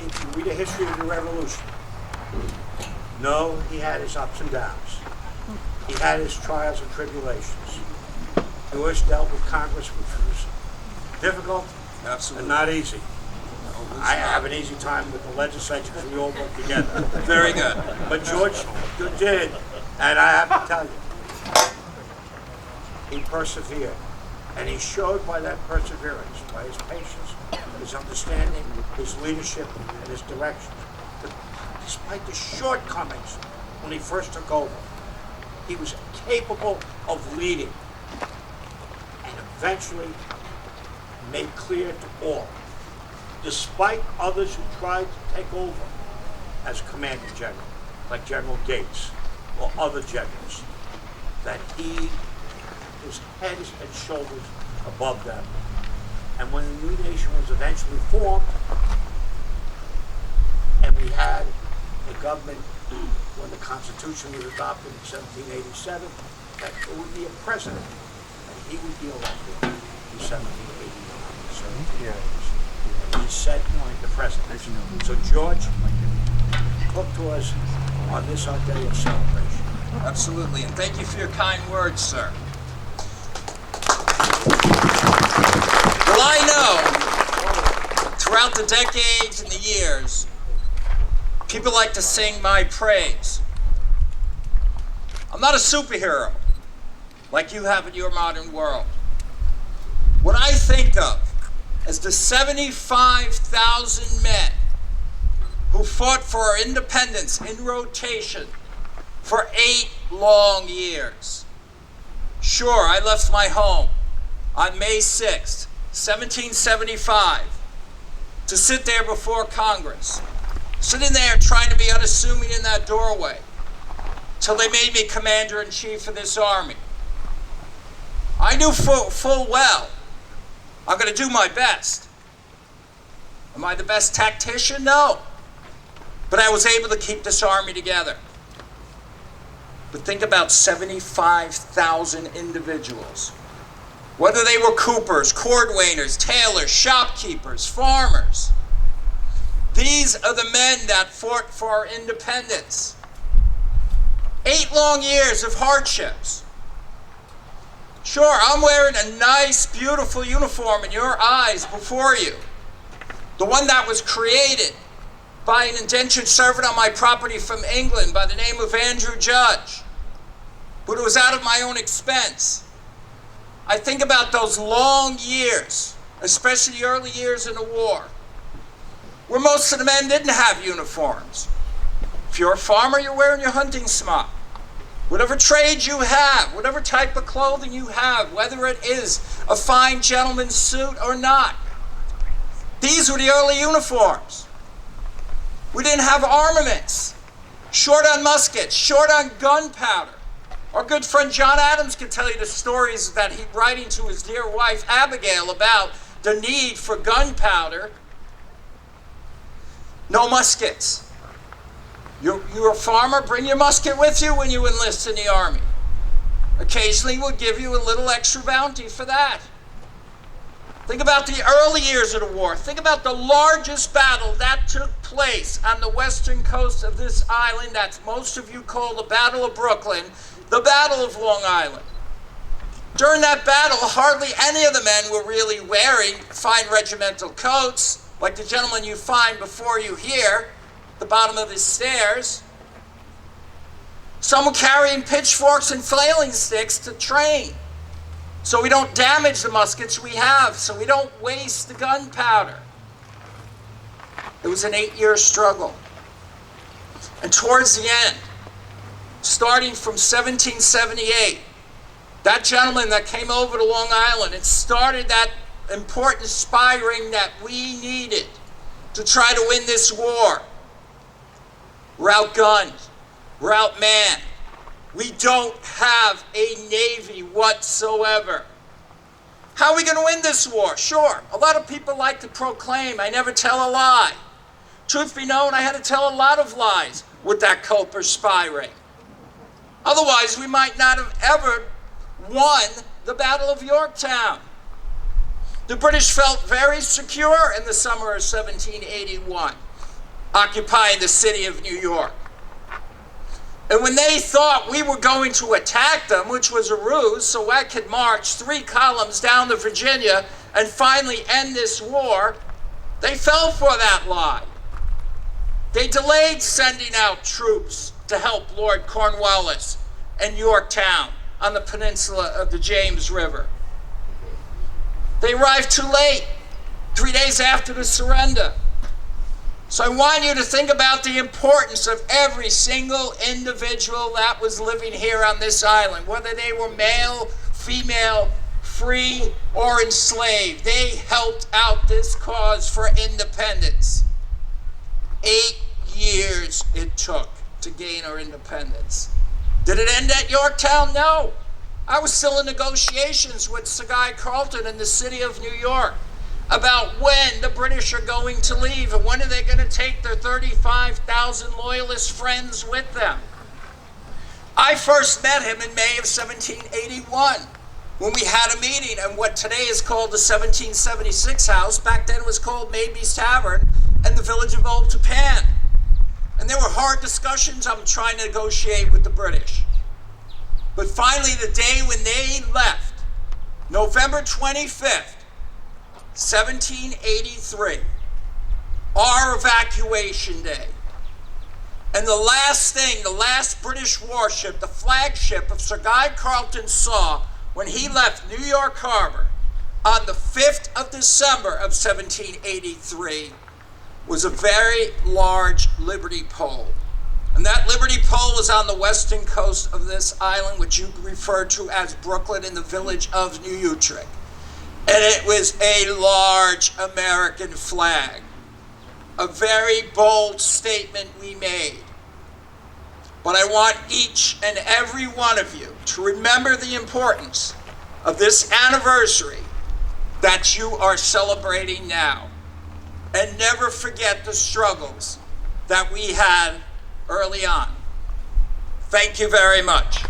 if you read the history of the Revolution, no, he had his ups and downs. He had his trials and tribulations. Bush dealt with Congress, which was difficult and not easy. I have an easy time with the legislature because we all work together. Very good. But George did, and I have to tell you, he persevered. And he showed by that perseverance, by his patience, his understanding, his leadership, and his direction, that despite the shortcomings when he first took over, he was capable of leading and eventually made clear to all, despite others who tried to take over as commanding general, like General Gates or other generals, that he was head and shoulders above them. And when the new nation was eventually formed, and we had a government when the Constitution was adopted in 1787, that it would be a president, and he would be elected in 1789, 1780s. And he said the president. So George, look to us on this our day of celebration. Absolutely, and thank you for your kind words, sir. Well, I know, throughout the decades and the years, people like to sing my praise. I'm not a superhero like you have in your modern world. What I think of as the 75,000 men who fought for our independence in rotation for 8 long years. Sure, I left my home on May 6th, 1775, to sit there before Congress, sitting there trying to be unassuming in that doorway, till they made me commander-in-chief of this army. I knew full well I'm going to do my best. Am I the best tactician? No. But I was able to keep this army together. But think about 75,000 individuals. Whether they were coopers, cordwainers, tailors, shopkeepers, farmers. These are the men that fought for our independence. 8 long years of hardships. Sure, I'm wearing a nice, beautiful uniform in your eyes before you. The one that was created by an indentured servant on my property from England by the name of Andrew Judge. But it was out of my own expense. I think about those long years, especially the early years in the war, where most of the men didn't have uniforms. If you're a farmer, you're wearing your hunting smock. Whatever trade you have, whatever type of clothing you have, whether it is a fine gentleman's suit or not, these were the early uniforms. We didn't have armaments, short on muskets, short on gunpowder. Our good friend John Adams can tell you the stories that he writing to his dear wife Abigail about the need for gunpowder. No muskets. You're a farmer, bring your musket with you when you enlist in the army. Occasionally we'll give you a little extra bounty for that. Think about the early years of the war. Think about the largest battle that took place on the western coast of this island that most of you call the Battle of Brooklyn, the Battle of Long Island. During that battle, hardly any of the men were really wearing fine regimental coats, like the gentleman you find before you here, the bottom of the stairs. Some were carrying pitchforks and flailing sticks to train, so we don't damage the muskets we have, so we don't waste the gunpowder. It was an 8-year struggle. And towards the end, starting from 1778, that gentleman that came over to Long Island and started that important spy ring that we needed to try to win this war. We're outgunned. We're outmanned. We don't have a navy whatsoever. How are we going to win this war? Sure, a lot of people like to proclaim, I never tell a lie. Truth be known, I had to tell a lot of lies with that Culper spy ring. Otherwise, we might not have ever won the Battle of Yorktown. The British felt very secure in the summer of 1781. occupying the city of New York. And when they thought we were going to attack them, which was a ruse, so I could march 3 columns down to Virginia and finally end this war, they fell for that lie. They delayed sending out troops to help Lord Cornwallis and Yorktown on the peninsula of the James River. They arrived too late, 3 days after the surrender. So I want you to think about the importance of every single individual that was living here on this island, whether they were male, female, free, or enslaved. They helped out this cause for independence. 8 years it took to gain our independence. Did it end at Yorktown? No. I was still in negotiations with Sir Guy Carleton in the city of New York about when the British are going to leave and when are they going to take their 35,000 loyalist friends with them. I first met him in May of 1781 when we had a meeting in what today is called the 1776 House. Back then it was called Maybe's Tavern in the village of Old Japan. And there were hard discussions. I'm trying to negotiate with the British. But finally, the day when they left, November 25th, 1783, our evacuation day. And the last thing, the last British warship, the flagship of Sir Guy Carleton saw when he left New York Harbor on the 5th of December of 1783 was a very large Liberty pole. And that Liberty pole was on the western coast of this island, which you refer to as Brooklyn, in the village of New Utrecht. And it was a large American flag. A very bold statement we made. But I want each and every one of you to remember the importance of this anniversary that you are celebrating now. And never forget the struggles that we had early on. Thank you very much.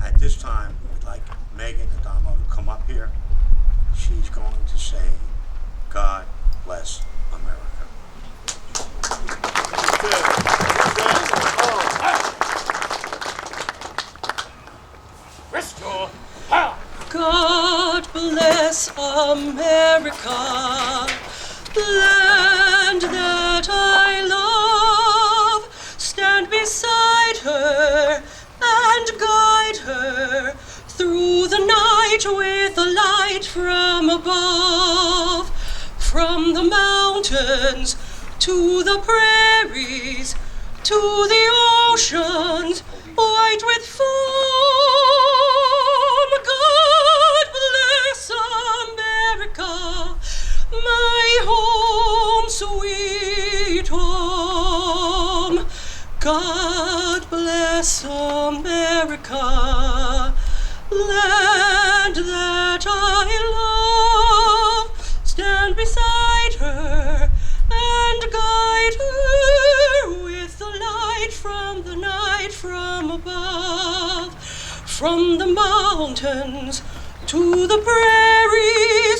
At this time, we'd like Megan Adamo to come up here. She's going to say, God bless America. Restore power. God bless America, land that I love. Stand beside her and guide her through the night with a light from above. From the mountains to the prairies, to the oceans white with foam. God bless America, my home, sweet home. God bless America, land that I love. Stand beside her and guide her with the light from the night from above. From the mountains to the prairies,